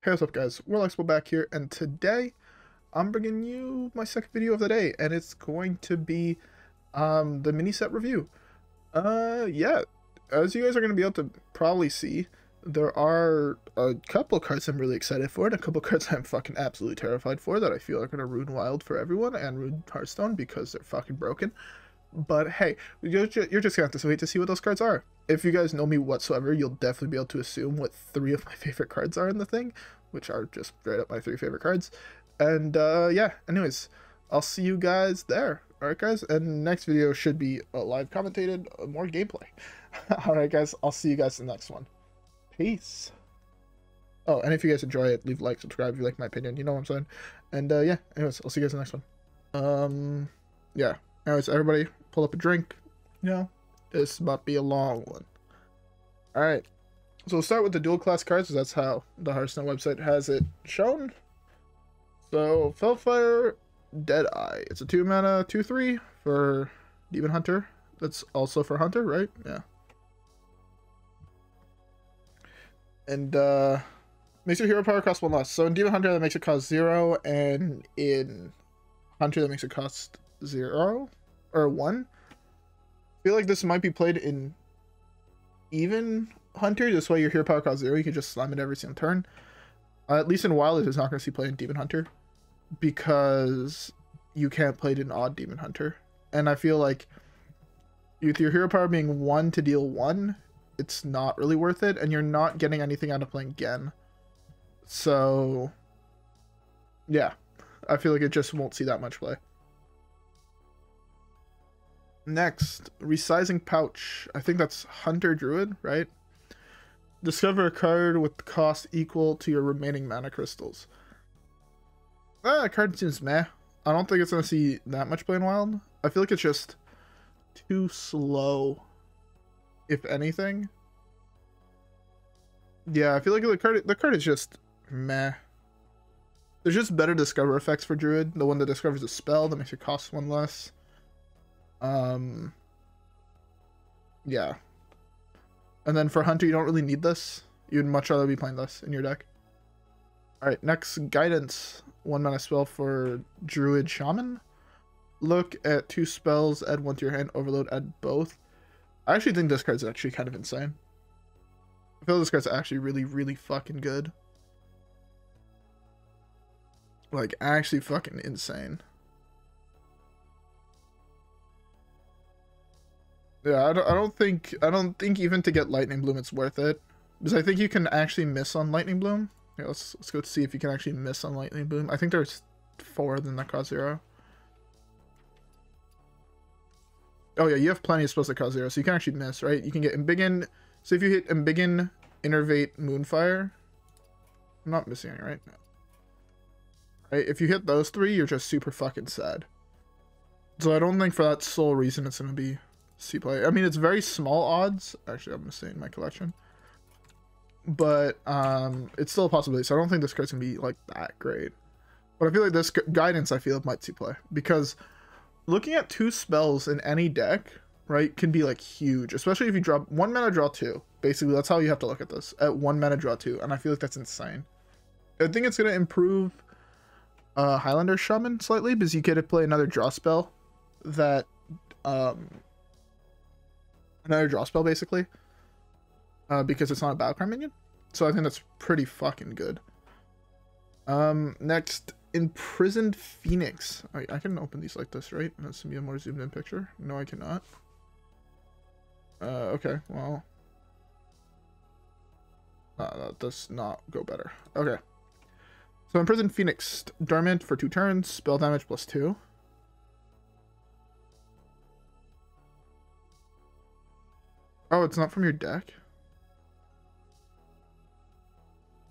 Hey, what's up guys, Warlocksville back here, and today I'm bringing you my second video of the day, and it's going to be the mini set review. Yeah, as you guys are going to be able to probably see, there are a couple cards I'm really excited for, and a couple cards I'm fucking absolutely terrified for that I feel are going to ruin Wild for everyone, and ruin Hearthstone because they're fucking broken. But hey, you're just going to have to wait to see what those cards are. If you guys know me whatsoever, you'll definitely be able to assume what 3 of my favorite cards are in the thing, which are just straight up my 3 favorite cards. And yeah, anyways, I'll see you guys there. Alright guys, and next video should be live commentated, more gameplay. Alright guys, I'll see you guys in the next one. Peace. Oh, and if you guys enjoy it, leave a like, subscribe if you like my opinion, you know what I'm saying. And yeah, anyways, I'll see you guys in the next one. Yeah. Anyways, everybody, pull up a drink. You know, this might be a long one. Alright, so we'll start with the dual class cards, because that's how the Hearthstone website has it shown. So, Felfire Deadeye. It's a 2-mana, 2/3 for Demon Hunter. That's also for Hunter, right? Yeah. And, makes your hero power cost 1 less. So in Demon Hunter, that makes it cost 0, and in Hunter, that makes it cost 0 or 1. I feel like this might be played in even Hunter. This way your hero power costs 0. You can just slam it every single turn. At least in Wild, it is not going to see play in Demon Hunter because you can't play it in odd Demon Hunter. And I feel like with your hero power being 1 to deal 1, it's not really worth it, and you're not getting anything out of playing Gen. So yeah, I feel like it just won't see that much play. Next, Resizing Pouch. I think that's Hunter Druid, right? Discover a card with cost equal to your remaining mana crystals. That card seems meh. I don't think it's going to see that much play in Wild. I feel like it's just too slow, if anything. Yeah, I feel like the card is just meh. There's just better discover effects for Druid. The one that discovers a spell that makes it cost 1 less. Yeah. And then for Hunter, you don't really need this. You'd much rather be playing this in your deck. Alright, next, Guidance. 1 mana spell for Druid Shaman. Look at 2 spells, add 1 to your hand, overload, add both. I actually think this card's actually kind of insane. I feel this card's actually really, really fucking good. Like, actually fucking insane. Yeah, I don't think even to get Lightning Bloom it's worth it, because I think you can actually miss on Lightning Bloom. Yeah, let's go see if you can actually miss on Lightning Bloom. I think there's 4 of them that cost 0. Oh yeah, you have plenty of spells that cost 0, so you can actually miss, right? You can get Embiggen. So if you hit Embiggen, Innervate, Moonfire, I'm not missing any, right? No. Right, if you hit those 3, you're just super fucking sad. So I don't think for that sole reason it's gonna be C play. I mean, it's very small odds. Actually, I'm gonna say in my collection, but it's still a possibility. So I don't think this card's gonna be like that great. But I feel like this Guidance, I feel it might see play, because looking at 2 spells in any deck, right, can be like huge, especially if you drop 1 mana, draw 2. Basically, that's how you have to look at this. At 1 mana, draw 2, and I feel like that's insane. I think it's gonna improve Highlander Shaman slightly, because you get to play another draw spell that basically, because it's not a battlecry minion. So I think that's pretty fucking good. Next, Imprisoned Phoenix. I can open these like this, right? And that's gonna be a more zoomed in picture. No, I cannot. Okay, well, that does not go better. Okay, so Imprisoned Phoenix, dormant for 2 turns, spell damage +2. Oh, it's not from your deck?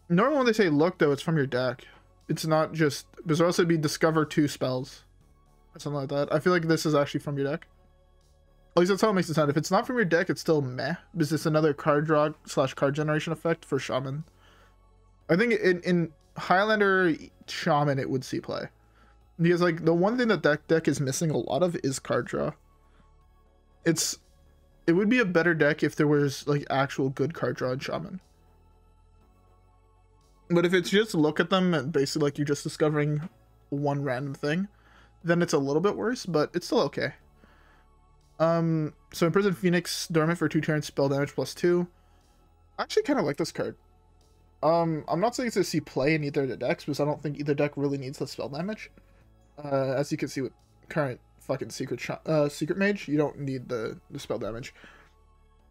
Normally when they say look, though, it's from your deck. It's not just... Because else it'd be discover 2 spells. Or something like that. I feel like this is actually from your deck. At least that's how it makes it sound. If it's not from your deck, it's still meh. Because it's another card draw / card generation effect for Shaman. I think in Highlander Shaman, it would see play. Because, like, the one thing that deck is missing a lot of is card draw. It would be a better deck if there was like actual good card draw in Shaman. But if it's just look at them and basically like you're just discovering one random thing, then it's a little bit worse, but it's still okay. So Imprison Phoenix, dormant for 2 turns, spell damage +2. I actually kind of like this card. I'm not saying it's to see play in either of the decks, because I don't think either deck really needs the spell damage. As you can see with current fucking Secret Mage, you don't need the spell damage.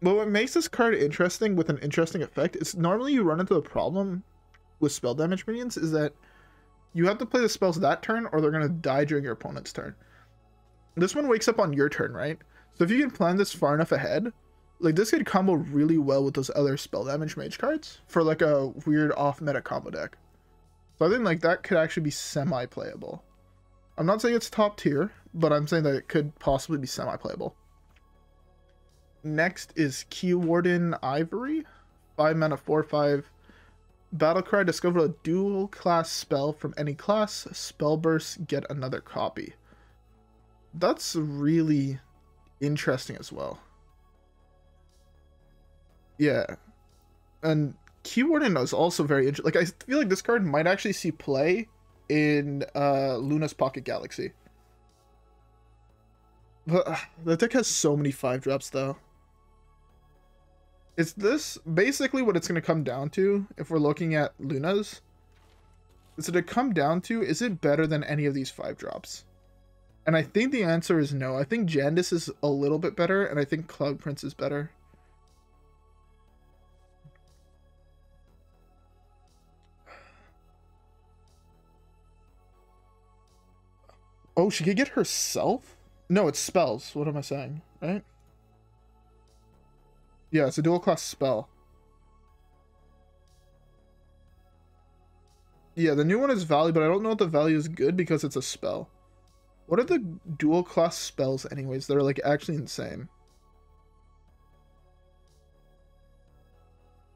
But what makes this card interesting with an interesting effect is normally you run into a problem with spell damage minions is that you have to play the spells that turn or they're going to die during your opponent's turn. This one wakes up on your turn, right? So if you can plan this far enough ahead, like this could combo really well with those other spell damage mage cards for like a weird off-meta combo deck. So I think like that could actually be semi-playable. I'm not saying it's top tier, but I'm saying that it could possibly be semi-playable. Next is Key Warden Ivory, 5 mana 4/5. Battlecry, discover a dual class spell from any class. Spell burst, get another copy. That's really interesting as well. Yeah. And Key Warden is also very interesting. Like, I feel like this card might actually see play in Luna's Pocket Galaxy. But the deck has so many 5-drops though. Is this basically what it's going to come down to if we're looking at Luna's? Is it to come down to, is it better than any of these 5-drops? And I think the answer is no. I think Jandis is a little bit better, and I think Cloud Prince is better. Oh, she could get herself? No, it's spells. What am I saying? Right? Yeah, it's a dual class spell. Yeah, the new one is value, but I don't know if the value is good because it's a spell. What are the dual class spells anyways that are like actually insane?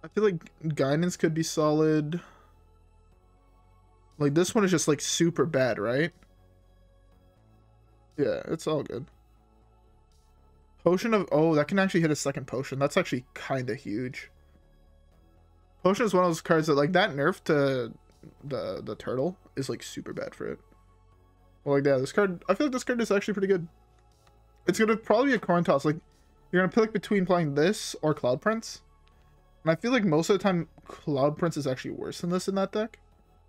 I feel like Guidance could be solid. Like this one is just like super bad, right? Yeah, it's all good. Potion of... Oh, that can actually hit a second potion. That's actually kind of huge. Potion is one of those cards that, like, that nerf to the turtle is, like, super bad for it. Well, like, yeah, this card... I feel like this card is actually pretty good. It's going to probably be a coin toss. Like, you're going to pick between playing this or Cloud Prince. And I feel like most of the time, Cloud Prince is actually worse than this in that deck.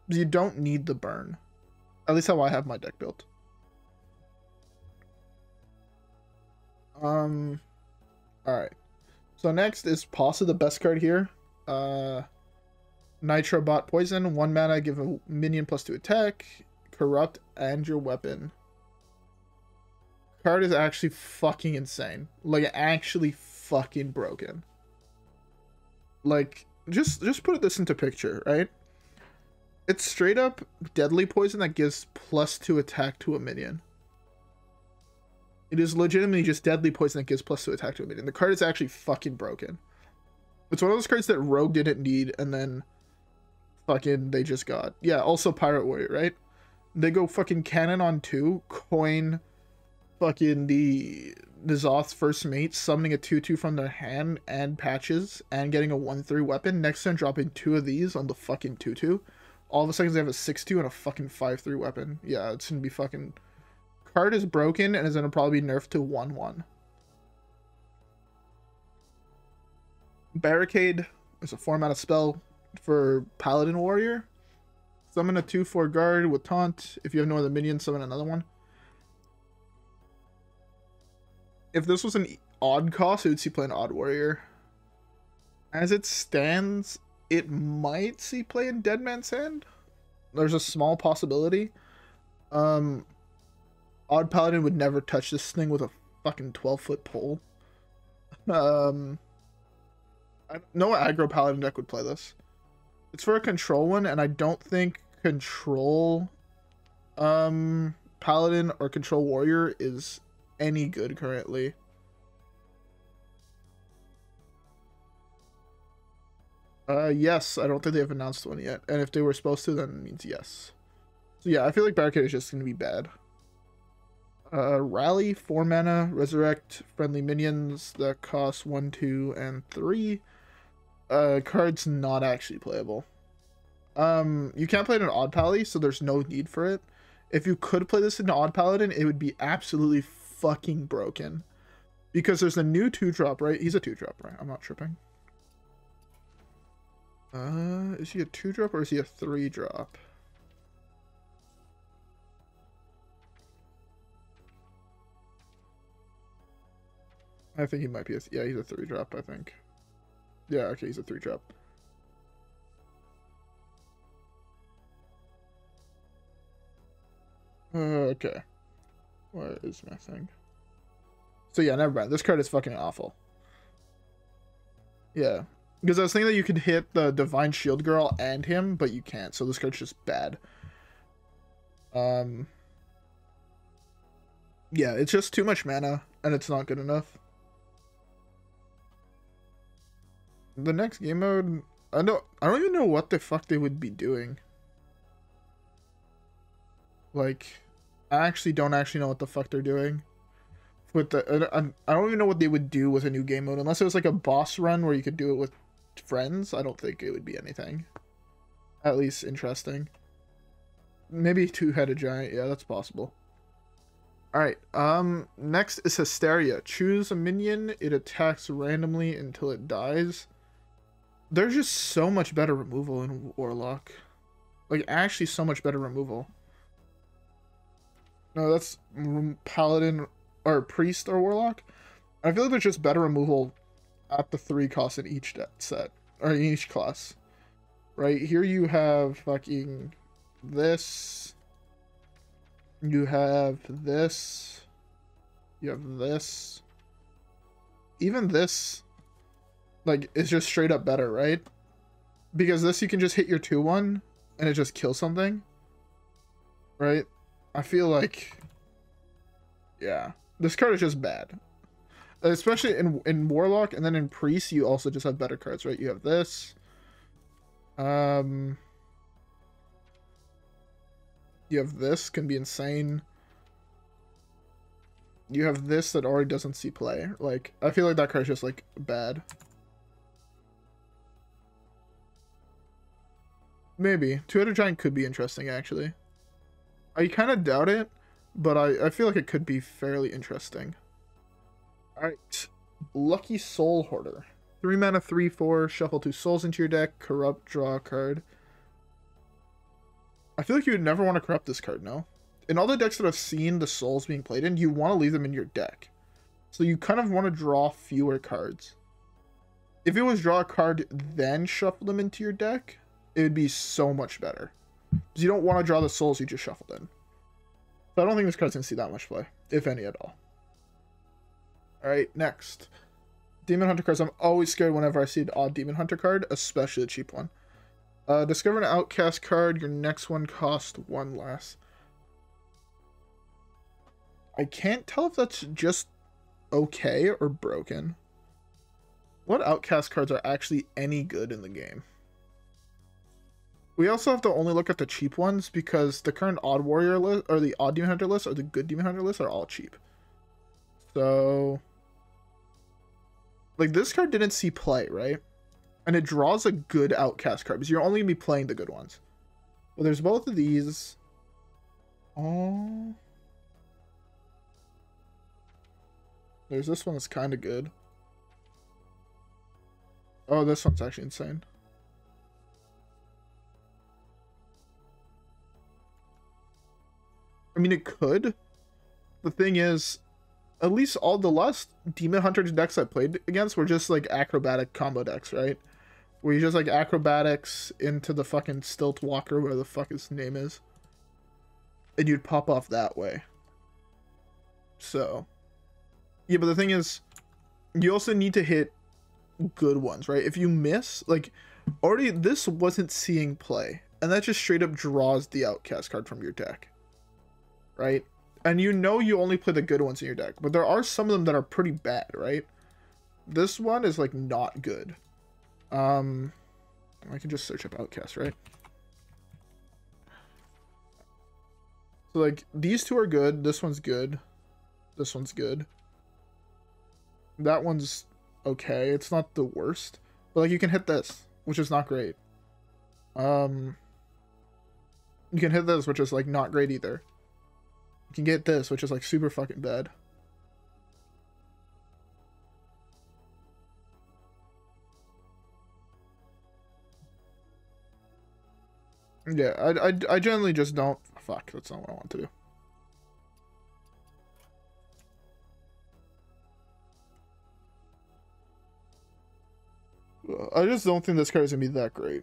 Because you don't need the burn. At least how I have my deck built. Alright. So next is possibly the best card here. Nitro Bot Poison. 1 mana, give a minion +2 attack. Corrupt and your weapon. Card is actually fucking insane. Like, actually fucking broken. Like, just put this into picture, right? It's straight up deadly poison that gives +2 attack to a minion. It is legitimately just deadly poison that gives +2 attack to a minion. The card is actually fucking broken. It's one of those cards that Rogue didn't need, and then fucking they just got. Yeah, also Pirate Warrior, right? They go fucking cannon on 2, coin fucking the Zoth's first mate, summoning a 2/2 from their hand, and patches, and getting a 1/3 weapon. Next turn, dropping 2 of these on the fucking 2/2. All of a sudden, they have a 6/2 and a fucking 5/3 weapon. Yeah, it's gonna be fucking... Card is broken and is going to probably be nerfed to 1/1. Barricade is a 4 mana spell for Paladin Warrior. Summon a 2/4 guard with taunt. If you have no other minions, summon another one. If this was an odd cost, it would see play an Odd Warrior. As it stands, it might see play in Dead Man's Hand. There's a small possibility. Odd Paladin would never touch this thing with a fucking 12-foot pole. No aggro Paladin deck would play this. It's for a control one, and I don't think control Paladin or control Warrior is any good currently. Yes, I don't think they have announced one yet. And if they were supposed to, then it means yes. So yeah, I feel like Barricade is just going to be bad. Rally, 4 mana, resurrect friendly minions that cost 1, 2, and 3. Card's not actually playable. You can't play it in Odd Pally, so there's no need for it. If you could play this in Odd Paladin, it would be absolutely fucking broken. Because there's a new 2-drop, right? He's a 2-drop, right? I'm not tripping. Is he a 2-drop or is he a 3-drop? I think he might be a... Yeah, he's a 3-drop, I think. Yeah, okay, he's a 3-drop. Okay. What is missing? So yeah, never mind. This card is fucking awful. Yeah. Because I was thinking that you could hit the Divine Shield Girl and him, but you can't. So this card's just bad. Yeah, it's just too much mana, and it's not good enough. The next game mode, I don't even know what the fuck they would be doing. Like, I actually don't know what the fuck they're doing. With the, I don't even know what they would do with a new game mode, unless it was like a boss run where you could do it with friends. I don't think it would be anything. At least interesting. Maybe two-headed giant, yeah, that's possible. Alright, next is Hysteria. Choose a minion, it attacks randomly until it dies. There's just so much better removal in Warlock. Like, actually so much better removal. No, that's Paladin, or Priest, or Warlock. I feel like there's just better removal at the 3 cost in each set, or in each class. Right, here you have fucking this. You have this. You have this. Even this, like, is just straight up better, right? Because this you can just hit your 2-1 and it just kills something. Right? I feel like, yeah, this card is just bad. Especially in Warlock, and then in Priest you also just have better cards, right? You have this. You have this, can be insane. You have this that already doesn't see play. Like, I feel like that card's just, like, bad. Maybe. Two-headed giant could be interesting, actually. I kind of doubt it, but I feel like it could be fairly interesting. Alright. Lucky Soul Hoarder. 3 mana, 3/4, shuffle 2 souls into your deck, corrupt, draw a card. I feel like you would never want to corrupt this card, no? In all the decks that I've seen the souls being played in, you want to leave them in your deck. So you kind of want to draw fewer cards. If it was draw a card, then shuffle them into your deck, it would be so much better. Because you don't want to draw the souls you just shuffled in. So I don't think this card's going to see that much play, if any at all. Alright, next. Demon Hunter cards. I'm always scared whenever I see an odd Demon Hunter card, especially a cheap one. Discover an Outcast card. Your next one costs 1 less. I can't tell if that's just okay or broken. What Outcast cards are actually any good in the game? We also have to only look at the cheap ones because the current Odd Warrior list, or the Odd Demon Hunter list, or the Good Demon Hunter list are all cheap. So, like, this card didn't see play, right? And it draws a good Outcast card because you're only going to be playing the good ones. Well, there's both of these. Oh. There's this one that's kind of good. Oh, this one's actually insane. I mean, it could. The thing is, at least all the last Demon Hunter decks I played against were just like acrobatic combo decks, right? Where you just like acrobatics into the fucking Stilt Walker, whatever the fuck his name is. And you'd pop off that way. So, yeah, but the thing is, you also need to hit good ones, right? If you miss, like, already this wasn't seeing play. And that just straight up draws the Outcast card from your deck. Right? And you know you only play the good ones in your deck. But there are some of them that are pretty bad, right? This one is, like, not good. I can just search up Outcast, right? So, like, these two are good. This one's good. This one's good. That one's okay. It's not the worst. But, like, you can hit this, which is not great. You can hit this, which is like not great either. You can get this, which is like super fucking bad. Yeah, I generally just don't. Fuck, that's not what I want to do. I just don't think this card is gonna be that great.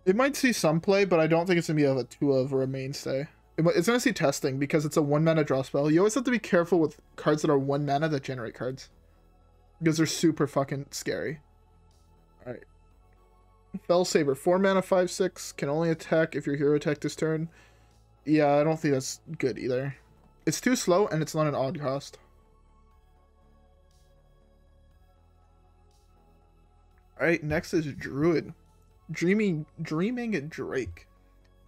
It might see some play, but I don't think it's gonna be a 2 of or a mainstay. It's gonna see testing because it's a 1 mana draw spell. You always have to be careful with cards that are 1 mana that generate cards, because they're super fucking scary. All right. Fellsaber, 4 mana, 5/6, can only attack if your hero attacked this turn. Yeah, I don't think that's good either. It's too slow and it's not an odd cost. Alright, next is Druid. Dreaming Drake.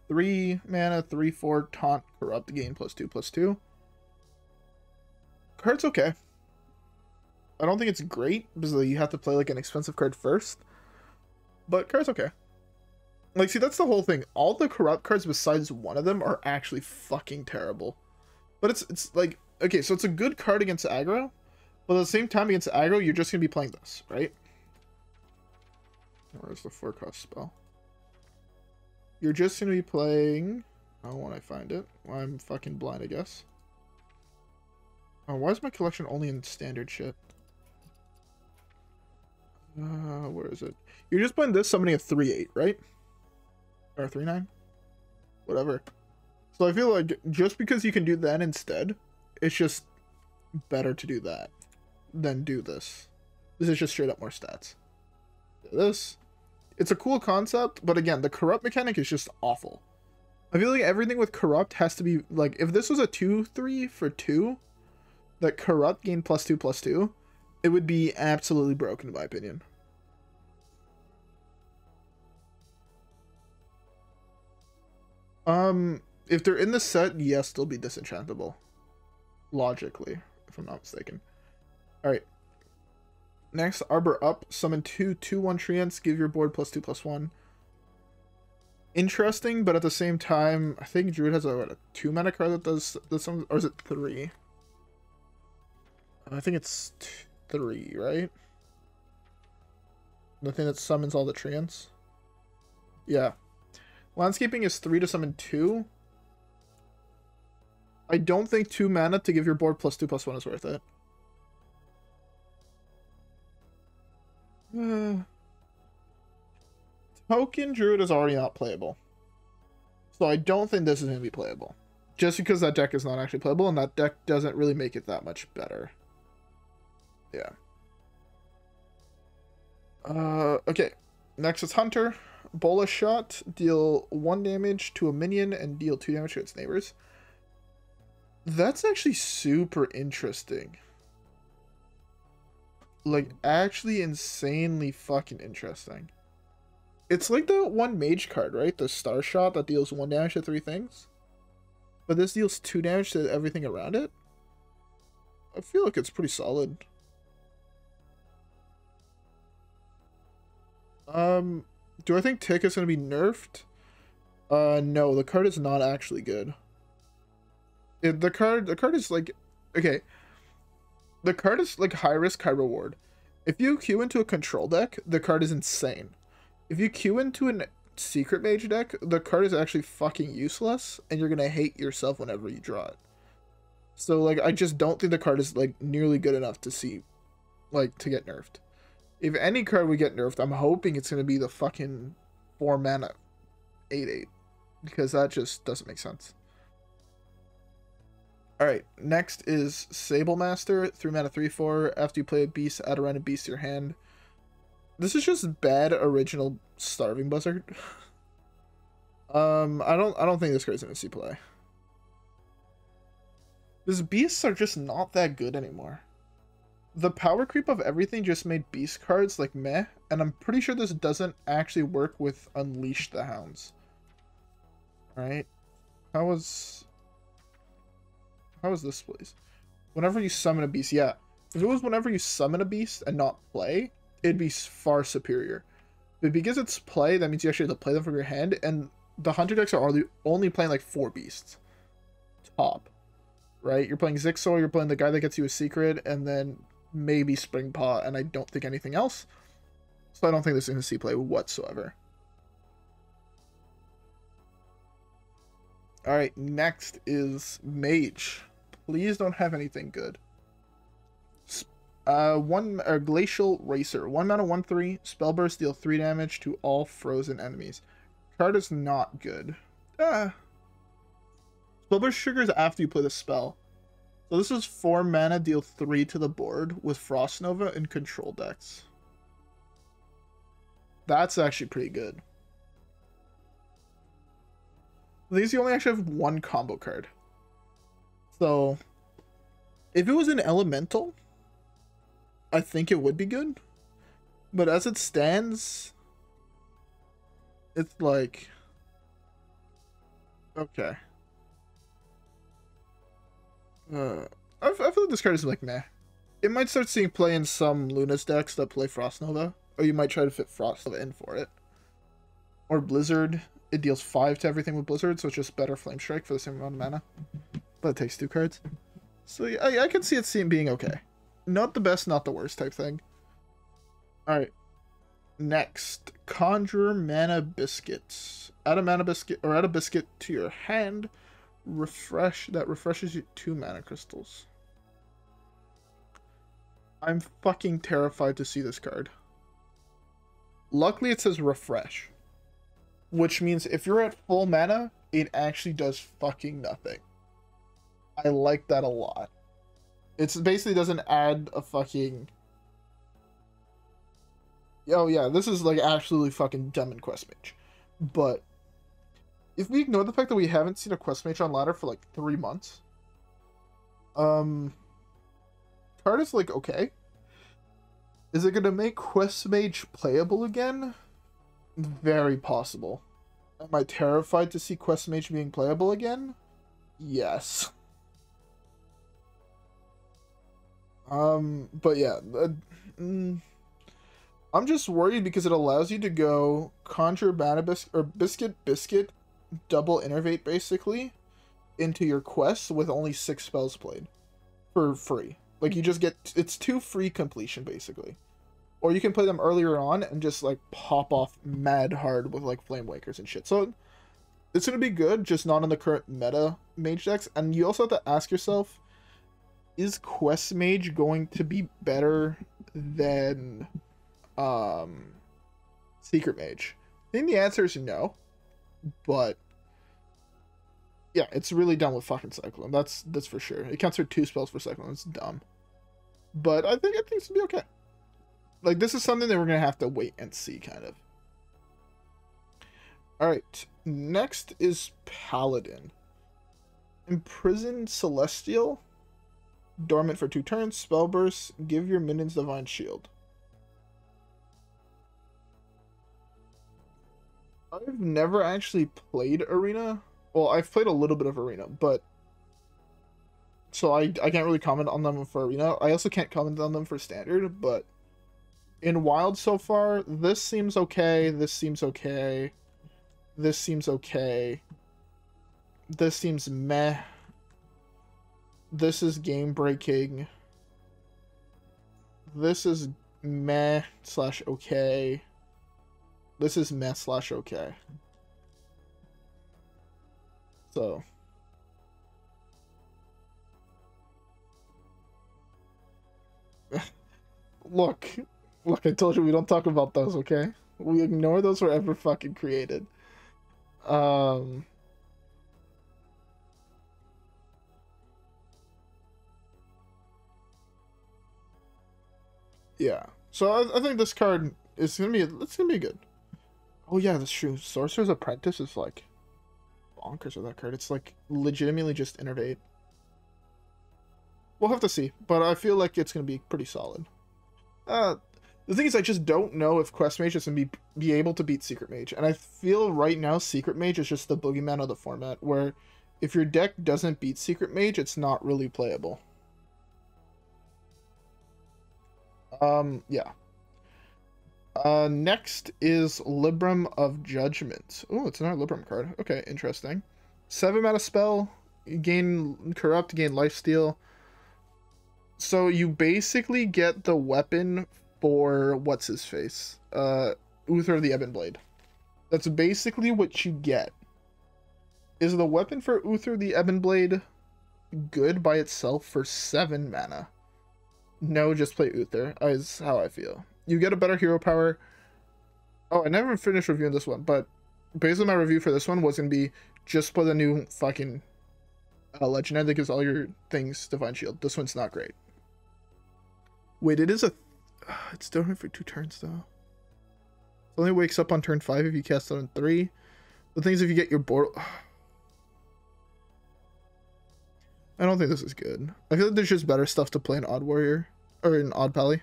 3 mana, 3/4, taunt, corrupt, gain +2/+2. Card's okay. I don't think it's great because you have to play like an expensive card first. But card's okay. Like, see, that's the whole thing. All the corrupt cards besides one of them are actually fucking terrible. But it's like, okay, so it's a good card against aggro, but at the same time against aggro, you're just going to be playing this, right? Where's the 4-cost spell? You're just going to be playing... Oh, when I find it. Well, I'm fucking blind, I guess. Oh, why is my collection only in standard shit? Where is it? You're just playing this, summoning a 3/8, right? Or 3/9? Whatever. So I feel like just because you can do that instead, it's just better to do that than do this. This is just straight up more stats. This. It's a cool concept, but again, the corrupt mechanic is just awful. I feel like everything with corrupt has to be, like, if this was a 2/3 for 2, that corrupt gained +2/+2, it would be absolutely broken in my opinion. If they're in the set, yes, they'll be disenchantable. Logically, if I'm not mistaken. Alright. Next, Arbor up. Summon 2 2/1 treants. Give your board +2/+1. Interesting, but at the same time, I think Druid has a 2 mana card that does some, or is it 3? I think it's 3, right? The thing that summons all the treants. Yeah. Landscaping is 3 to summon 2. I don't think 2 mana to give your board +2/+1 is worth it. Token Druid is already not playable. So I don't think this is going to be playable. Just because that deck is not actually playable, and that deck doesn't really make it that much better. Yeah. Okay. Next is Hunter. Bola shot. Deal 1 damage to a minion and deal 2 damage to its neighbors. That's actually super interesting. Like, actually insanely fucking interesting. It's like the 1 mage card, right? The star shot that deals 1 damage to 3 things. But this deals 2 damage to everything around it. I feel like it's pretty solid. Do I think Tick is going to be nerfed? No, the card is not actually good. The card is like, okay. The card is like high risk, high reward. If you queue into a control deck, the card is insane. If you queue into a secret mage deck, the card is actually fucking useless, and you're gonna hate yourself whenever you draw it. So, like, I just don't think the card is, like, nearly good enough to see, like, to get nerfed. If any card would get nerfed, I'm hoping it's gonna be the fucking 4 mana 8/8, because that just doesn't make sense. Alright, next is Sable Master, 3 mana 3/4. After you play a beast, add a random beast to your hand. This is just bad original Starving Buzzard. I don't think this card's gonna see play. These beasts are just not that good anymore. The power creep of everything just made beast cards like meh, and I'm pretty sure this doesn't actually work with Unleash the Hounds. Alright. How is this, please? Whenever you summon a beast, yeah. If it was whenever you summon a beast and not play, it'd be far superior. But because it's play, that means you actually have to play them from your hand, and the hunter decks are only playing like 4 beasts top, right? You're playing Zixor, you're playing the guy that gets you a secret, and then maybe Springpaw, and I don't think anything else. So I don't think this is going to see play whatsoever. Alright, next is Mage. Please don't have anything good. Glacial Racer. 1 mana, 1/3. Spellburst, deal 3 damage to all frozen enemies. Card is not good. Spellburst triggers after you play the spell. So this is 4 mana, deal 3 to the board with Frost Nova and control decks. That's actually pretty good. These you only actually have 1 combo card. So if it was an elemental, I think it would be good. But as it stands, it's like, okay. I feel like this card is like meh. It might start seeing play in some Luna's decks that play Frost Nova, or you might try to fit Frost Nova in for it. Or Blizzard. It deals 5 to everything with Blizzard, so it's just better Flame Strike for the same amount of mana. But it takes 2 cards. So yeah, I can see it being okay. Not the best, not the worst type thing. Alright. Next. Conjure Mana Biscuits. Add a Mana Biscuit, or add a biscuit to your hand. That refreshes you 2 mana crystals. I'm fucking terrified to see this card. Luckily it says refresh. Which means if you're at full mana, it actually does fucking nothing. I like that a lot. It basically doesn't add a fucking... Oh yeah, this is like absolutely fucking dumb in Quest Mage. But if we ignore the fact that we haven't seen a Quest Mage on ladder for like 3 months, card is like okay. Is it gonna make Quest Mage playable again? Very possible. Am I terrified to see Quest Mage being playable again? Yes. But yeah, I'm just worried because it allows you to go Conjure Mana Biscuit, double Innervate basically, into your quests with only 6 spells played for free. Like you just get, it's 2 free completion basically. Or you can play them earlier on and just like pop off mad hard with like Flame Wakers and shit. So it's gonna be good, just not in the current meta mage decks. And you also have to ask yourself, is Quest Mage going to be better than Secret Mage? I think the answer is no. But yeah, it's really dumb with fucking Cyclone. That's for sure. It counts for 2 spells for Cyclone. It's dumb. But I think it's gonna be okay. Like, this is something that we're going to have to wait and see, kind of. Alright, next is Paladin. Imprison Celestial. Dormant for 2 turns. Spell burst. Give your minions Divine Shield. I've never actually played Arena. Well, I've played a little bit of Arena, but... So I can't really comment on them for Arena. I also can't comment on them for Standard, but... In Wild so far, this seems okay, this seems okay, this seems okay, this seems meh, this is game-breaking, this is meh / okay, this is meh / okay. So... Look, I told you we don't talk about those, okay? We ignore those wherever fucking created. Yeah. So I think this card is gonna be good. Oh yeah, that's true. Sorcerer's Apprentice is like bonkers with that card. It's like legitimately just Innervate. We'll have to see, but I feel like it's gonna be pretty solid. The thing is, I just don't know if Quest Mage is going to be able to beat Secret Mage. And I feel right now Secret Mage is just the boogeyman of the format, where if your deck doesn't beat Secret Mage, it's not really playable. Yeah. Next is Libram of Judgment. Oh, it's another Libram card. Okay, interesting. 7 mana spell, gain corrupt, gain lifesteal. So you basically get the weapon for what's his face? Uther of the Ebon Blade. That's basically what you get. Is the weapon for Uther the Ebon Blade good by itself for 7 mana? No, just play Uther, is how I feel. You get a better hero power. Oh, I never finished reviewing this one, but basically my review for this one was going to be just play the new fucking legendary that gives all your things Divine Shield. This one's not great. Wait, it is a... it's still running for 2 turns, though. It only wakes up on turn 5 if you cast it on 3. The thing is, if you get your board... I don't think this is good. I feel like there's just better stuff to play in Odd Warrior. Or in Odd Pally.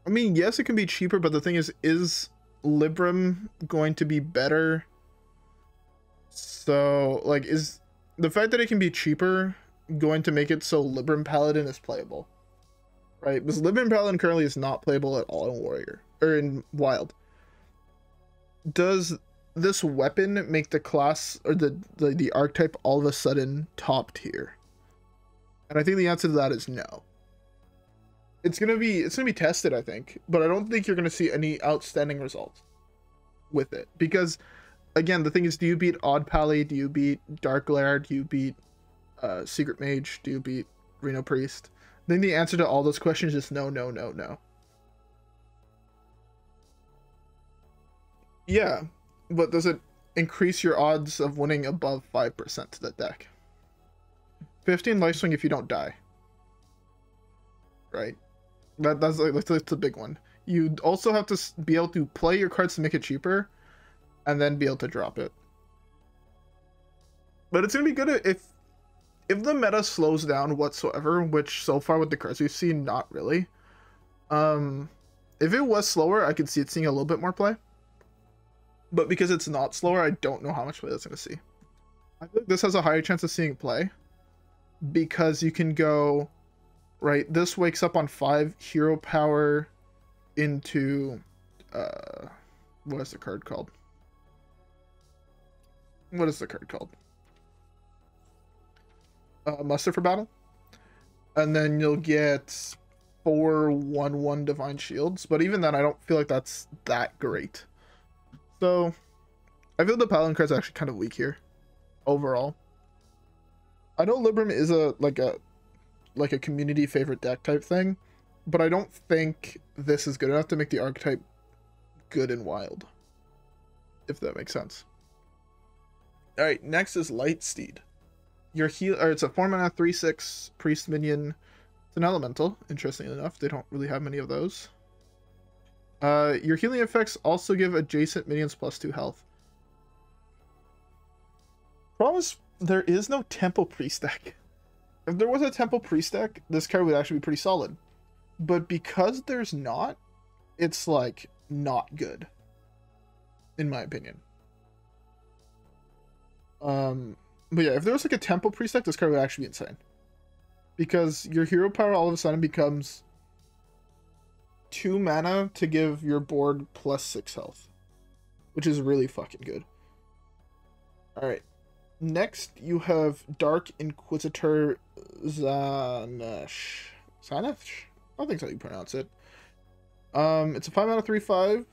I mean, yes, it can be cheaper, but the thing is Libram going to be better? So, like, is the fact that it can be cheaper going to make it so Libram Paladin is playable? Right? Because Libram Paladin currently is not playable at all in Warrior. Or in Wild. Does this weapon make the class, or the archetype all of a sudden top tier? And I think the answer to that is no. It's gonna be tested, I think, but I don't think you're gonna see any outstanding results with it, because again, the thing is, do you beat Odd Pally? Do you beat Dark Glare? Do you beat Secret Mage? Do you beat Reno Priest? I think the answer to all those questions is no, no, no, no. Yeah, but does it increase your odds of winning above 5% to the deck? 15 life swing if you don't die. Right? That's the big one. You also have to be able to play your cards to make it cheaper, and then be able to drop it. But it's gonna be good if the meta slows down whatsoever, which so far with the cards we've seen, not really. If it was slower, I could see it seeing a little bit more play. But because it's not slower, I don't know how much play that's gonna see. I think this has a higher chance of seeing play, because you can go, right, this wakes up on 5 hero power into, what is the card called? What is the card called? Muster for Battle. And then you'll get 4 1/1 Divine Shields, but even then I don't feel like that's that great. So I feel the Paladin card's actually kind of weak here, overall. I know Libram is like a community favorite deck type thing, but I don't think this is good enough to make the archetype good and wild, if that makes sense. All right, next is Lightsteed. Your heal, or it's a 4-mana 3/6 priest minion. It's an elemental. Interestingly enough, they don't really have many of those. Your healing effects also give adjacent minions +2 health. Problem is, there is no Temple Priest deck. If there was a Temple Priest deck, this card would actually be pretty solid. But because there's not, it's like not good, in my opinion. But yeah, if there was like a Temple Priest deck, this card would actually be insane. Because your hero power all of a sudden becomes 2 mana to give your board +6 health, which is really fucking good. Alright, next you have Dark Inquisitor Zanesh. Zanesh? I don't think that's how you pronounce it. It's a 5-mana 3/5.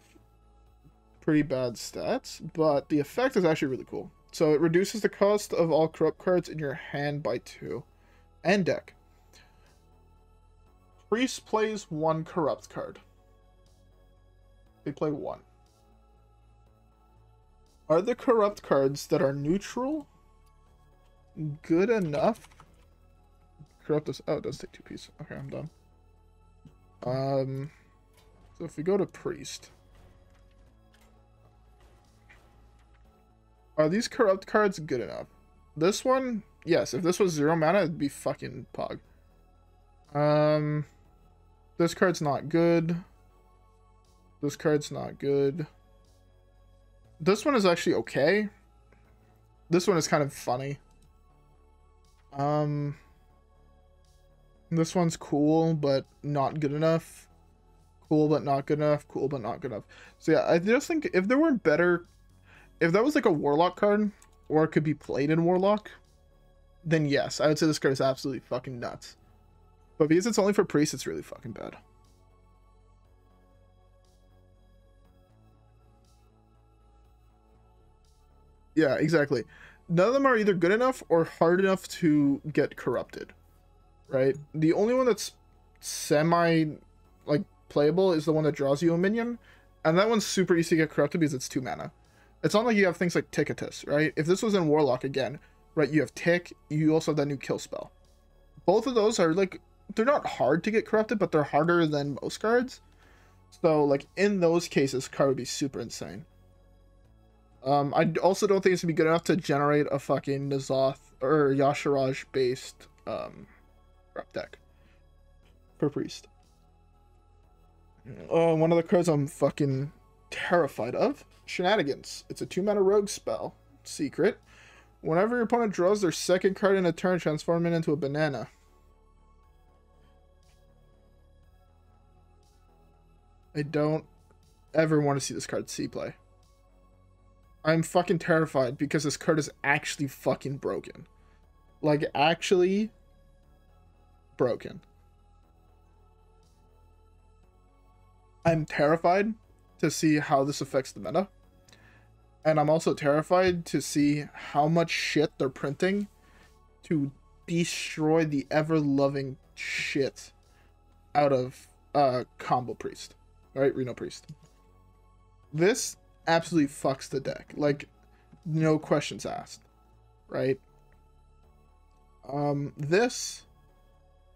Pretty bad stats, but the effect is actually really cool. So it reduces the cost of all corrupt cards in your hand by 2. And deck. Priest plays 1 corrupt card. They play 1. Are the corrupt cards that are neutral good enough? Corrupt is... oh, it does take 2 pieces. Okay, I'm done. So if we go to Priest... are these corrupt cards good enough? This one, yes. If this was 0 mana, it'd be fucking pog. This card's not good. This card's not good. This one is actually okay. This one is kind of funny. This one's cool, but not good enough. Cool, but not good enough. Cool, but not good enough. So yeah, I just think if there were better, if that was like a Warlock card, or it could be played in Warlock, then yes, I would say this card is absolutely fucking nuts. But because it's only for Priest, it's really fucking bad. Yeah, exactly. None of them are either good enough or hard enough to get corrupted, right? The only one that's semi, like, playable is the one that draws you a minion, and that one's super easy to get corrupted because it's 2 mana. It's not like you have things like Ticketus, right? If this was in Warlock again, right, you have Tick, you also have that new kill spell. Both of those are, like, they're not hard to get corrupted, but they're harder than most cards. So, like, in those cases, card would be super insane. I also don't think it's gonna be good enough to generate a fucking N'Zoth or Yashiraj based prep deck for Priest. One of the cards I'm fucking terrified of, Shenanigans. It's a 2 mana rogue spell. Secret. Whenever your opponent draws their second card in a turn, transform it into a banana. I don't ever want to see this card see play. I'm fucking terrified because this card is actually fucking broken. Like, actually broken. I'm terrified to see how this affects the meta. And I'm also terrified to see how much shit they're printing to destroy the ever-loving shit out of Combo Priest. Right? Reno Priest. This absolutely fucks the deck. Like, no questions asked. Right? This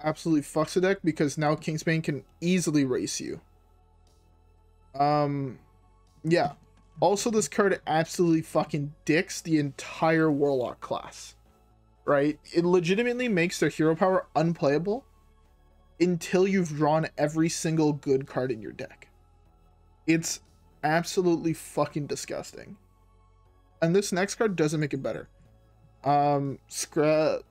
absolutely fucks the deck because now Kingsbane can easily race you. Yeah. Also, this card absolutely fucking dicks the entire Warlock class. Right? It legitimately makes their hero power unplayable until you've drawn every single good card in your deck. It's absolutely fucking disgusting. And this next card doesn't make it better.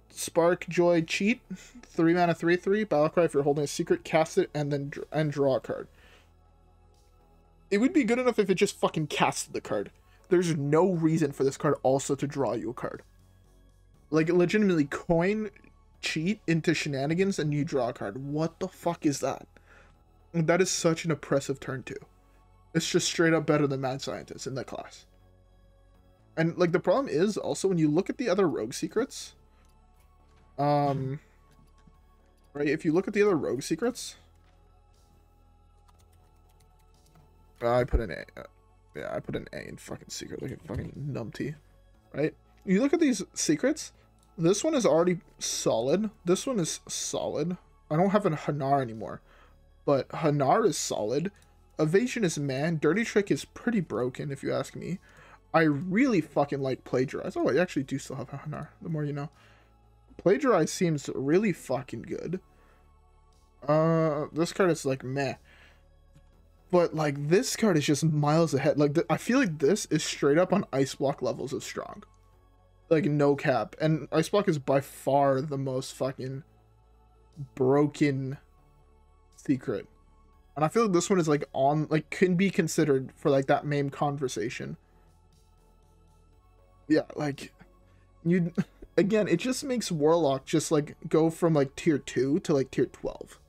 Spark Joy Cheat, 3 mana 3/3, Battlecry. If you're holding a secret, cast it and then draw a card. It would be good enough if it just fucking casted the card. There's no reason for this card also to draw you a card. Like, legitimately, coin cheat into Shenanigans and you draw a card. What the fuck is that? That is such an oppressive turn 2. It's just straight up better than Mad Scientist in that class. And, like, the problem is also when you look at the other rogue secrets, right, if you look at the other rogue secrets, I put an A, yeah, I put an A in fucking secret, like a fucking numpty, right? You look at these secrets, this one is already solid, this one is solid, I don't have a Hanar anymore, but Hanar is solid, Evasion is man, Dirty Trick is pretty broken if you ask me. I really fucking like Plagiarize. Oh, I actually do still have a Hanar, the more you know. Plagiarize seems really fucking good. This card is like meh. But like this card is just miles ahead. Like I feel like this is straight up on Ice Block levels of strong. Like no cap. And Ice Block is by far the most fucking broken secret. And I feel like this one is like on, like can be considered for like that MAME conversation. Yeah, like you again, it just makes Warlock just like go from like tier 2 to like tier 12.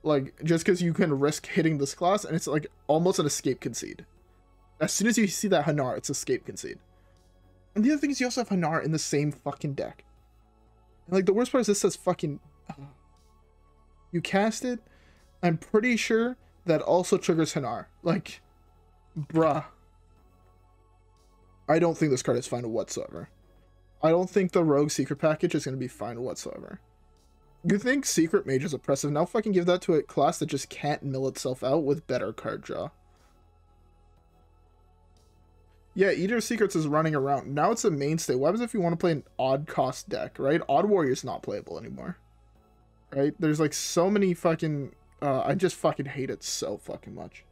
Like just because you can risk hitting this class and it's like almost an escape concede. As soon as you see that Hanar, it's escape concede. And the other thing is you also have Hanar in the same fucking deck. And like the worst part is this says fucking you cast it, I'm pretty sure that also triggers Hanar. Like, bruh. I don't think this card is fine whatsoever. I don't think the Rogue Secret package is going to be fine whatsoever. You think Secret Mage is oppressive? Now fucking give that to a class that just can't mill itself out with better card draw. Yeah, Eater Secrets is running around. Now it's a mainstay. What happens if you want to play an odd cost deck, right? Odd Warrior's not playable anymore. Right? There's like so many fucking... I just fucking hate it so fucking much.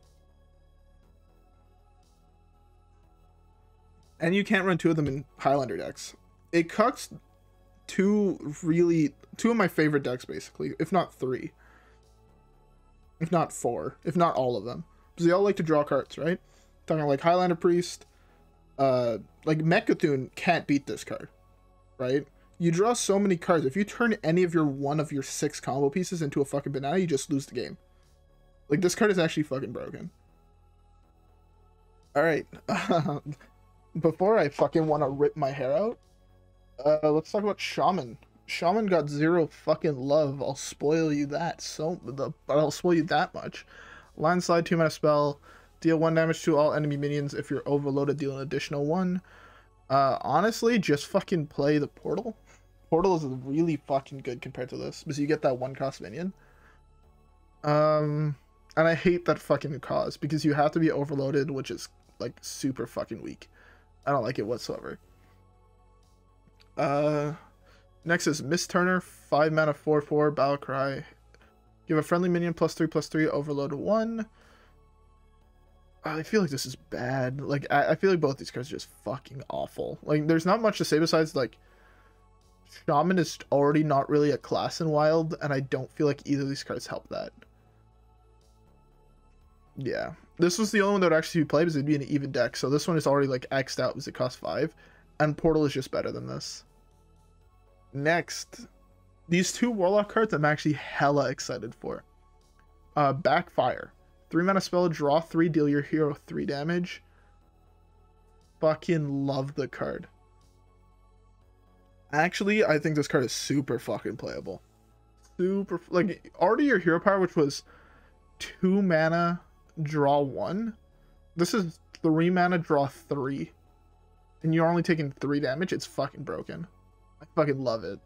And you can't run 2 of them in Highlander decks. It cucks two of my favorite decks, basically, if not three, if not four, if not all of them, because they all like to draw cards, right? Talking like Highlander Priest, like Mecha'thun can't beat this card, right? You draw so many cards. If you turn any of one of your 6 combo pieces into a fucking banana, you just lose the game. Like, this card is actually fucking broken. Alright. Before I fucking want to rip my hair out, let's talk about Shaman. Shaman got 0 fucking love. I'll spoil you that. But I'll spoil you that much. Landslide, 2-mana spell. Deal 1 damage to all enemy minions. If you're overloaded, deal an additional 1. Honestly, just fucking play the Portal. Portal is really fucking good compared to this, because you get that 1-cost minion. And I hate that fucking cost, because you have to be overloaded, which is, like, super fucking weak. I don't like it whatsoever. Next is Mist Turner, 5-mana 4/4, Battle Cry. Give a friendly minion +3/+3, overload 1. I feel like this is bad. Like, I feel like both these cards are just fucking awful. Like, there's not much to say besides, like, Shaman is already not really a class in Wild, and I don't feel like either of these cards help that. Yeah. This was the only one that would actually be played, because it'd be an even deck, so this one is already, like, X'd out because it costs 5, and Portal is just better than this. Next, these 2 Warlock cards I'm actually hella excited for. Backfire. 3-mana spell, draw 3, deal your hero 3 damage. Fucking love the card. Actually, I think this card is super fucking playable. Super, like, already your hero power, which was 2 mana, draw 1. This is 3 mana, draw 3. And you're only taking 3 damage. It's fucking broken. I fucking love it.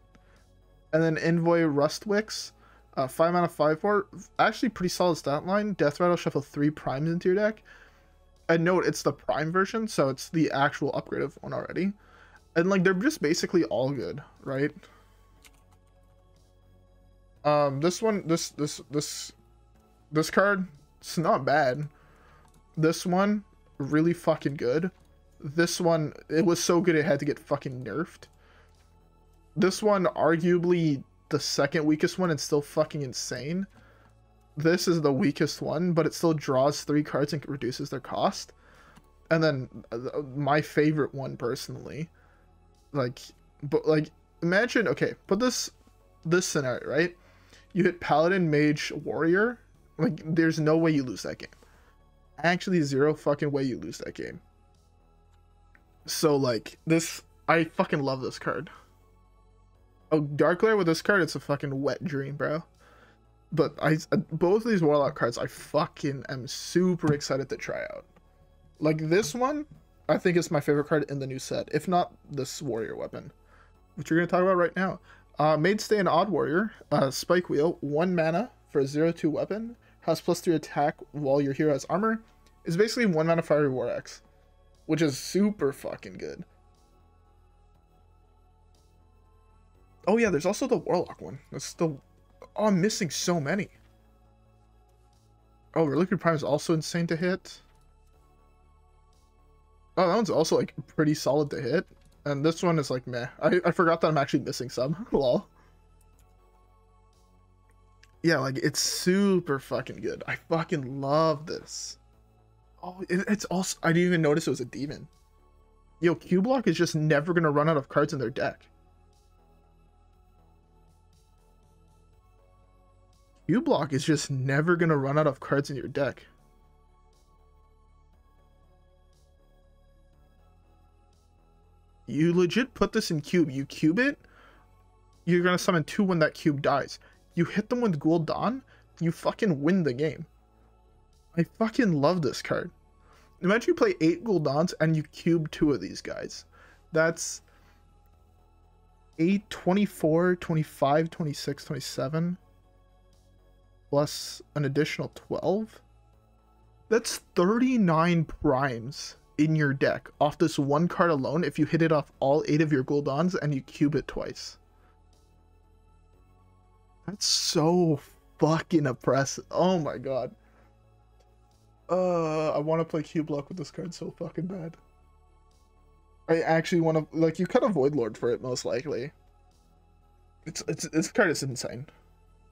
And then Envoy Rustwix. 5 mana 5/4, actually pretty solid stat line. Death Rattle, shuffle 3 primes into your deck. And note, it's the prime version, so it's the actual upgraded one already. And like, they're just basically all good, right? This one, this card, it's not bad. This one, really fucking good. This one, it was so good it had to get fucking nerfed. This one, arguably the second weakest one, and still fucking insane. This is the weakest one, but it still draws 3 cards and reduces their cost. And then my favorite one personally, like, but like, imagine, okay, put this scenario, right? You hit Paladin, Mage, Warrior. Like, there's no way you lose that game. Actually, 0 fucking way you lose that game. So like, this, I fucking love this card. Oh, Dark Lair with this card, it's a fucking wet dream, bro. But both of these Warlock cards, I fucking am super excited to try out. Like, this one, I think is my favorite card in the new set, if not this Warrior weapon, which we're going to talk about right now. Mainstay and Odd Warrior, Spike Wheel, 1 mana for a 0/2 weapon, has +3 attack while your hero has armor, is basically 1 mana Fiery War Axe, which is super fucking good. Oh yeah, there's also the Warlock one. That's still... Oh, I'm missing so many. Oh, Reliquary Prime is also insane to hit. Oh, that one's also, like, pretty solid to hit. And this one is, like, meh. I forgot that I'm actually missing some. Lol. Yeah, like, it's super fucking good. I fucking love this. Oh, it's also... I didn't even notice it was a demon. Yo, Q-Block is just never gonna run out of cards in their deck. Q-Block is just never going to run out of cards in your deck. You legit put this in cube. You cube it, you're going to summon 2 when that cube dies. You hit them with Gul'dan, you fucking win the game. I fucking love this card. Imagine you play 8 Gul'dans and you cube 2 of these guys. That's 8, 24, 25, 26, 27... plus an additional 12. That's 39 primes in your deck off this one card alone if you hit it off all 8 of your Gul'dans and you cube it twice. That's so fucking oppressive. Oh my god. I want to play Q-Block with this card so fucking bad. I actually want to, like, you cut a Void Lord for it most likely. This card is insane.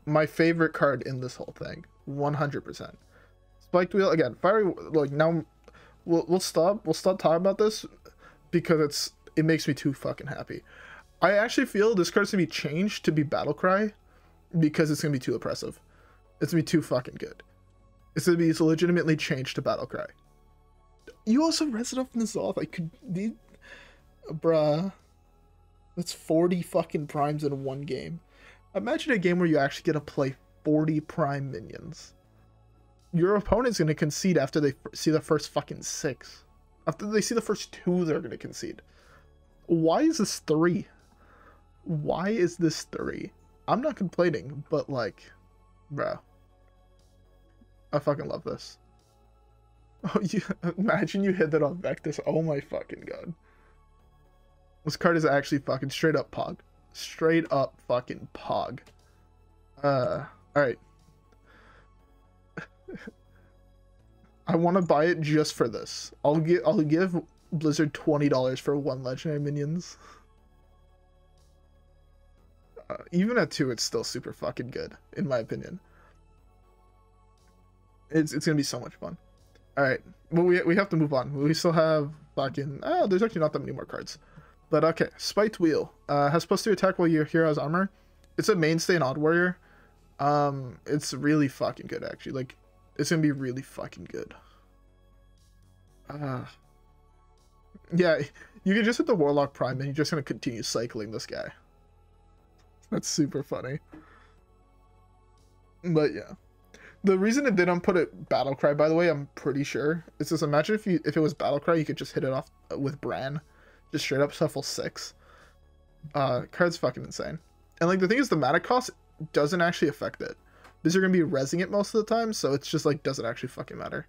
My favorite card in this whole thing, 100%. Spiked Wheel again. Fiery, like now, we'll stop talking about this because it makes me too fucking happy. I actually feel this card's gonna be changed to be Battle Cry because it's gonna be too oppressive. It's gonna be too fucking good. It's gonna be legitimately changed to Battle Cry. You also Resident of N'Zoth. I could need, bruh. That's 40 fucking primes in one game. Imagine a game where you actually get to play 40 prime minions. Your opponent's gonna concede after they see the first fucking 6. After they see the first 2, they're gonna concede. Why is this 3? Why is this 3? I'm not complaining, but like, bro, I fucking love this. Oh, imagine you hit that on Vectus. Oh my fucking god. This card is actually fucking straight up pog. Straight up fucking pog. Alright. I want to buy it just for this. I'll give Blizzard $20 for 1 legendary minions. Even at 2, it's still super fucking good, in my opinion. It's gonna be so much fun. Alright, well we have to move on. We still have fucking, oh, there's actually not that many more cards. But okay, Spiked Wheel. Has +2 attack while your hero has armor. It's a mainstay in Odd Warrior. It's really fucking good actually. Like, it's gonna be really fucking good. Yeah, you can just hit the Warlock Prime and you're just gonna continue cycling this guy. That's super funny. But yeah. The reason they didn't put it Battle Cry, by the way, I'm pretty sure, is just imagine if it was Battle Cry, you could just hit it off with Bran. Just straight up shuffle 6. Card's fucking insane. And like the thing is, the mana cost doesn't actually affect it. Because you're gonna be rezzing it most of the time, so it's just like doesn't actually fucking matter.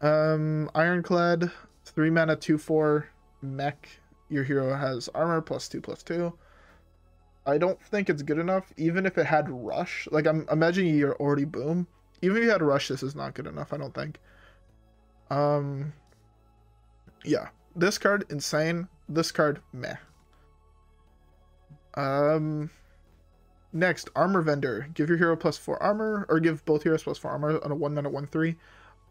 Ironclad, 3 mana, 2/4 mech. Your hero has armor +2/+2. I don't think it's good enough, even if it had rush. Like, I'm imagining you're already boom. Even if you had rush, this is not good enough, I don't think. Yeah. This card, insane. This card, meh. Next, Armor Vendor. Give your hero +4 armor, or give both heroes +4 armor on a 1 mana 1/3.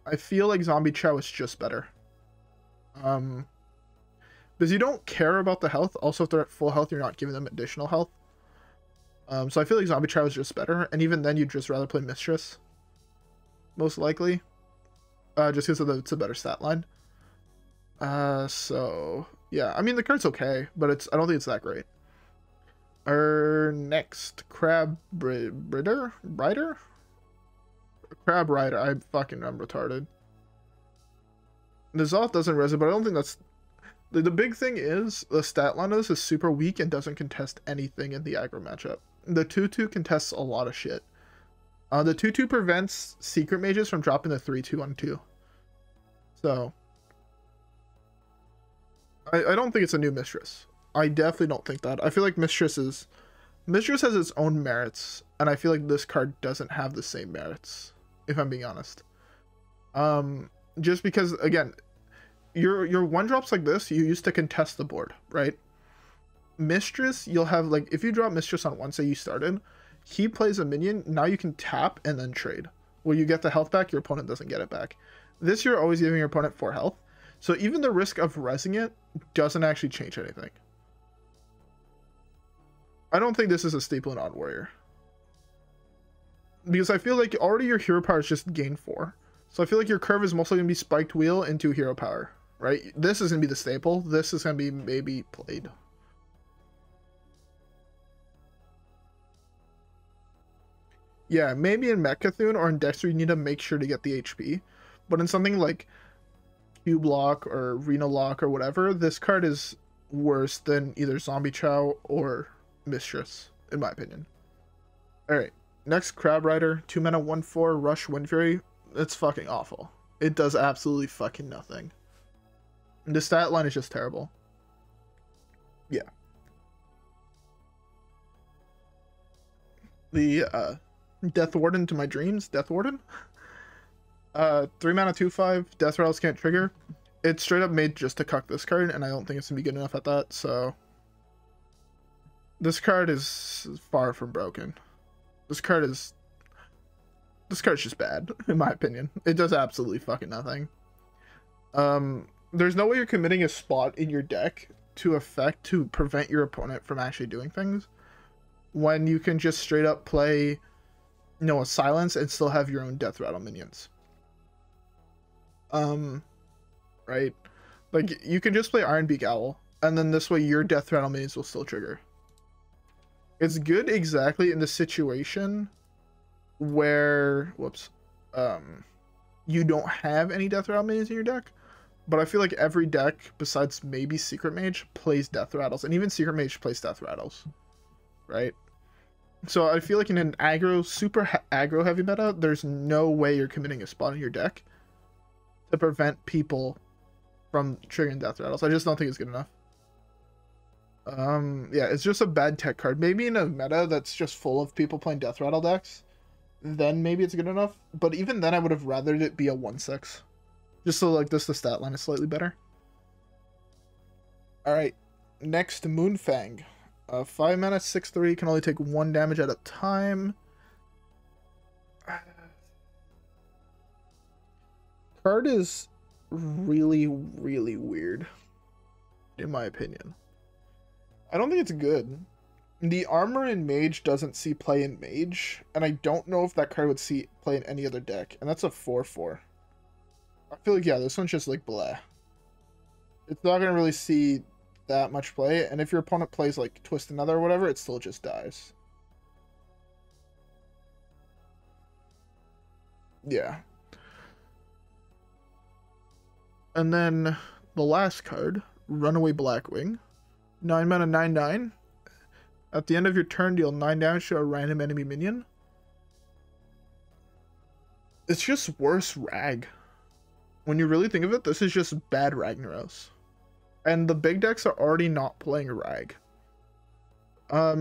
I feel like Zombie Chow is just better. Because you don't care about the health. Also, if they're at full health, you're not giving them additional health. So I feel like Zombie Chow is just better, and even then, you'd just rather play Mistress. Most likely. Just because it's a better stat line. So yeah, I mean the card's okay, but I don't think it's that great. Next, Crab Rider? Crab Rider. I'm retarded. N'Zoth doesn't resist, but I don't think that's the big thing. Is the stat line of this is super weak and doesn't contest anything in the aggro matchup. The 2/2 contests a lot of shit. The 2/2 prevents secret mages from dropping the 3/2 on 2. So I don't think it's a new Mistress. I definitely don't think that. I feel like Mistress has its own merits, and I feel like this card doesn't have the same merits, if I'm being honest. Just because, again, your 1-drops like this, you used to contest the board, right? Mistress, you'll have, like, if you drop Mistress on 1, say you started, he plays a minion, now you can tap and then trade. Where you get the health back, your opponent doesn't get it back. This, you're always giving your opponent 4 health. So even the risk of rezzing it doesn't actually change anything. I don't think this is a staple in Odd Warrior. Because I feel like already your hero power is just gain 4. So I feel like your curve is mostly going to be Spiked Wheel into hero power, right? This is going to be the staple. This is going to be maybe played. Yeah, maybe in Mechathune or in Dexter you need to make sure to get the HP. But in something like Cube Lock or Reno Lock or whatever, this card is worse than either Zombie Chow or Mistress, in my opinion. Alright, next, Crab Rider, 2 mana 1/4 Rush Wind Fury. It's fucking awful. It does absolutely fucking nothing. The stat line is just terrible. Yeah. The Death Warden to my dreams. Death Warden. 3 mana 2/5. Death Rattles can't trigger. It's straight up made just to cuck this card, and I don't think it's gonna be good enough at that. So This card is far from broken. This card's just bad, in my opinion. It does absolutely fucking nothing. There's no way you're committing a spot in your deck to prevent your opponent from actually doing things, when you can just straight up play, you know, a silence and still have your own death rattle minions. Right? Like, you can just play Ironbeak Owl, and then this way your death rattle minions will still trigger. It's good exactly in the situation where, you don't have any death rattle minions in your deck, but I feel like every deck besides maybe Secret Mage plays death rattles, and even Secret Mage plays death rattles, right? So I feel like in an super aggro heavy meta, there's no way you're committing a spot in your deck to prevent people from triggering death rattles. I just don't think it's good enough. Yeah, it's just a bad tech card. Maybe in a meta that's just full of people playing death rattle decks, then maybe it's good enough. But even then, I would have rathered it be a 1/6. Just so like this, the stat line is slightly better. Alright, next Moonfang. 5 mana, 6/3, can only take 1 damage at a time. Card is really, really weird, in my opinion. I don't think it's good. The armor in Mage doesn't see play in Mage, and I don't know if that card would see play in any other deck, and that's a 4/4. I feel like, yeah, this one's just like blah. It's not going to really see that much play, and if your opponent plays like Twist Another or whatever, it still just dies. Yeah. And then the last card, Runaway Blackwing. 9 mana, 9/9. At the end of your turn, deal 9 damage to a random enemy minion. It's just worse Rag. When you really think of it, this is just bad Ragnaros. And the big decks are already not playing Rag.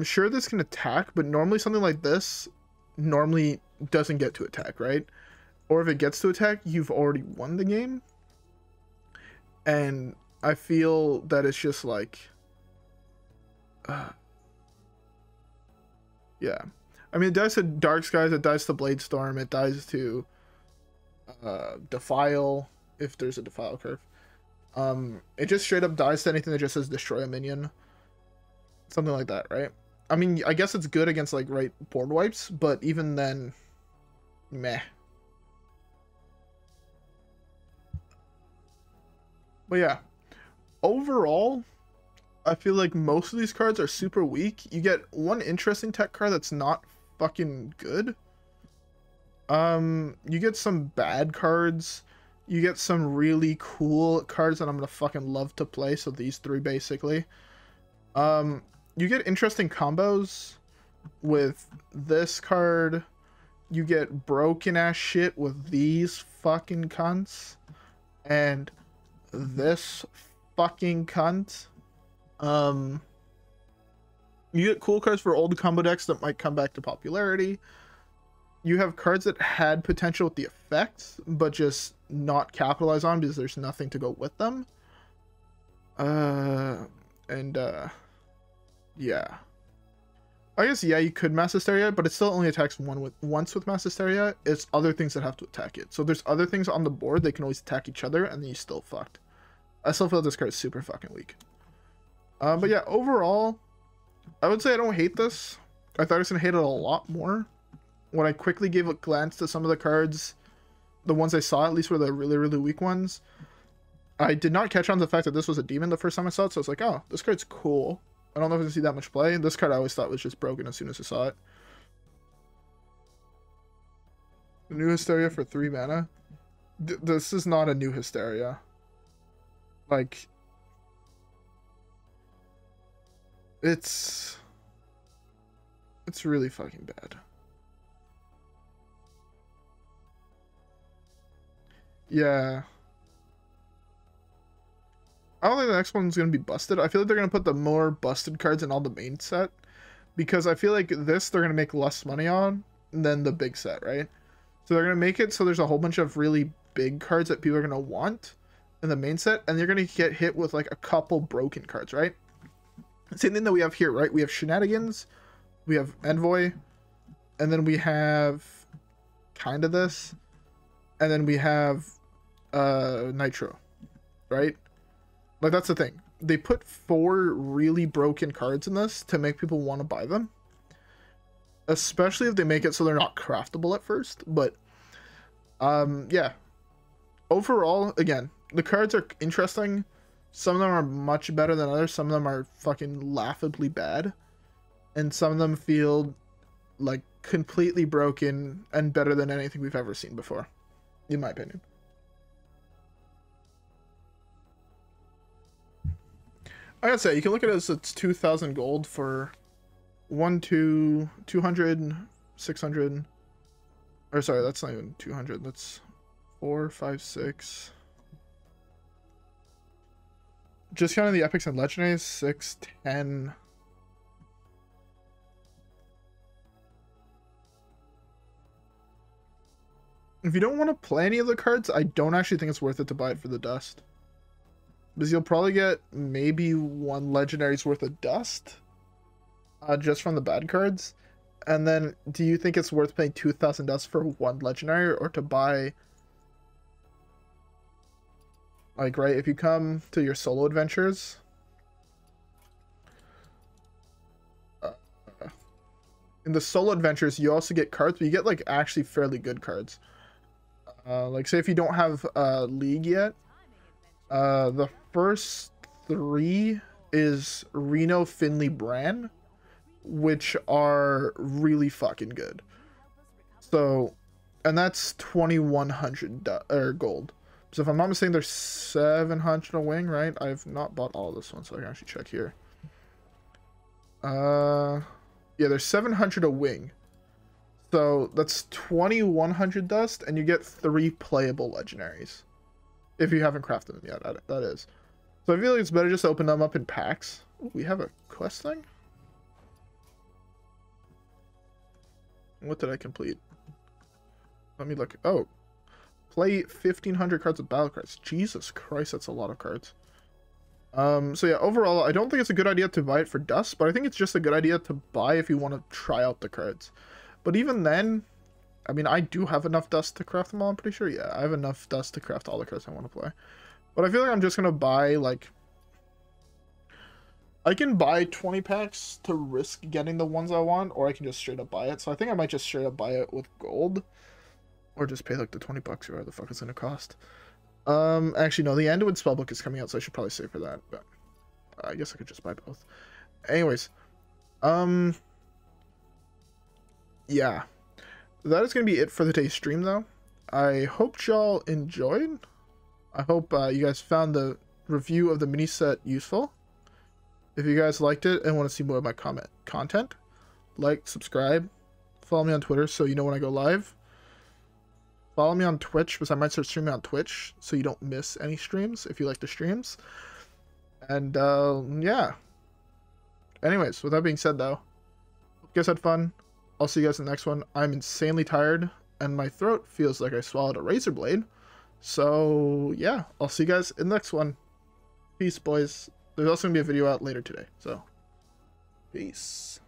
Sure, this can attack, but normally something like this normally doesn't get to attack, right? Or if it gets to attack, you've already won the game. And I feel that it's just like... yeah. I mean, it dies to Dark Skies, it dies to Bladestorm, it dies to Defile, if there's a Defile curve. It just straight up dies to anything that just says destroy a minion. Something like that, right? I mean, I guess it's good against, like, right board wipes, but even then, meh. But yeah, overall, I feel like most of these cards are super weak. You get one interesting tech card that's not fucking good. You get some bad cards. You get some really cool cards that I'm gonna fucking love to play. So these 3 basically. You get interesting combos with this card. You get broken ass shit with these fucking cunts. And this fucking cunt. You get cool cards for old combo decks that might come back to popularity. You have cards that had potential with the effects, but just not capitalize on because there's nothing to go with them. Yeah. I guess, yeah, you could Mass Hysteria, but it still only attacks once with Mass Hysteria. It's other things that have to attack it. So there's other things on the board, they can always attack each other, and then you still fucked. I still feel this card is super fucking weak. But yeah, overall, I would say I don't hate this. I thought I was going to hate it a lot more. When I quickly gave a glance to some of the cards, the ones I saw at least were the really, really weak ones. I did not catch on to the fact that this was a demon the first time I saw it, so I was like, oh, this card's cool. I don't know if I can see that much play. This card I always thought was just broken as soon as I saw it. New Hysteria for 3 mana? This is not a new Hysteria. Like... It's really fucking bad. Yeah. I don't think the next one's going to be busted. I feel like they're going to put the more busted cards in all the main set. Because I feel like this they're going to make less money on than the big set, right? So they're going to make it so there's a whole bunch of really big cards that people are going to want in the main set. And you're going to get hit with like a couple broken cards, right? Same thing that we have here, right? We have Shenanigans, we have Envoy, and then we have kind of this, and then we have Nitro, right? Like, that's the thing. They put 4 really broken cards in this to make people want to buy them. Especially if they make it so they're not craftable at first. But, yeah. Overall, again, the cards are interesting. Some of them are much better than others. Some of them are fucking laughably bad. And some of them feel, like, completely broken and better than anything we've ever seen before. In my opinion. I gotta say, you can look at it as it's 2,000 gold for 200, 600, or sorry, that's not even 200, that's 4, 5, 6. Just counting the epics and legendaries, 6, 10. If you don't want to play any of the cards, I don't actually think it's worth it to buy it for the dust. Because you'll probably get maybe 1 legendary's worth of dust. Just from the bad cards. And then, do you think it's worth paying 2,000 dust for 1 legendary? Or to buy... Like, right, if you come to your solo adventures... in the solo adventures, you also get cards, but you get, like, actually fairly good cards. Like, say if you don't have League yet, the first 3 is Reno, Finley, Bran, which are really fucking good. So, and that's 2,100 gold. So if I'm not mistaken, there's 700 a wing, right? I've not bought all of this one, so I can actually check here. Yeah, there's 700 a wing. So that's 2,100 dust, and you get 3 playable legendaries. If you haven't crafted them yet, that is. So I feel like it's better just to open them up in packs. Ooh, we have a quest thing? What did I complete? Let me look. Oh. Play 1,500 cards of battle cards. Jesus Christ, that's a lot of cards. So yeah, overall, I don't think it's a good idea to buy it for dust, but I think it's just a good idea to buy if you want to try out the cards. But even then, I mean, I do have enough dust to craft them all, I'm pretty sure. Yeah, I have enough dust to craft all the cards I want to play. But I feel like I'm just going to buy, like... I can buy 20 packs to risk getting the ones I want, or I can just straight up buy it. So I think I might just straight up buy it with gold. Or just pay, like, the 20 bucks or whatever the fuck it's going to cost. Actually, no, the Anduin spellbook is coming out, so I should probably save for that. But I guess I could just buy both. Anyways. Yeah. That is going to be it for the day's stream, though. I hope y'all enjoyed. I hope you guys found the review of the mini set useful. If you guys liked it and want to see more of my content, like, subscribe, follow me on Twitter so you know when I go live. Follow me on Twitch, because I might start streaming on Twitch, so you don't miss any streams if you like the streams. And, yeah. Anyways, with that being said, though, hope you guys had fun. I'll see you guys in the next one. I'm insanely tired, and my throat feels like I swallowed a razor blade. So, yeah, I'll see you guys in the next one. Peace, boys. There's also going to be a video out later today, so peace.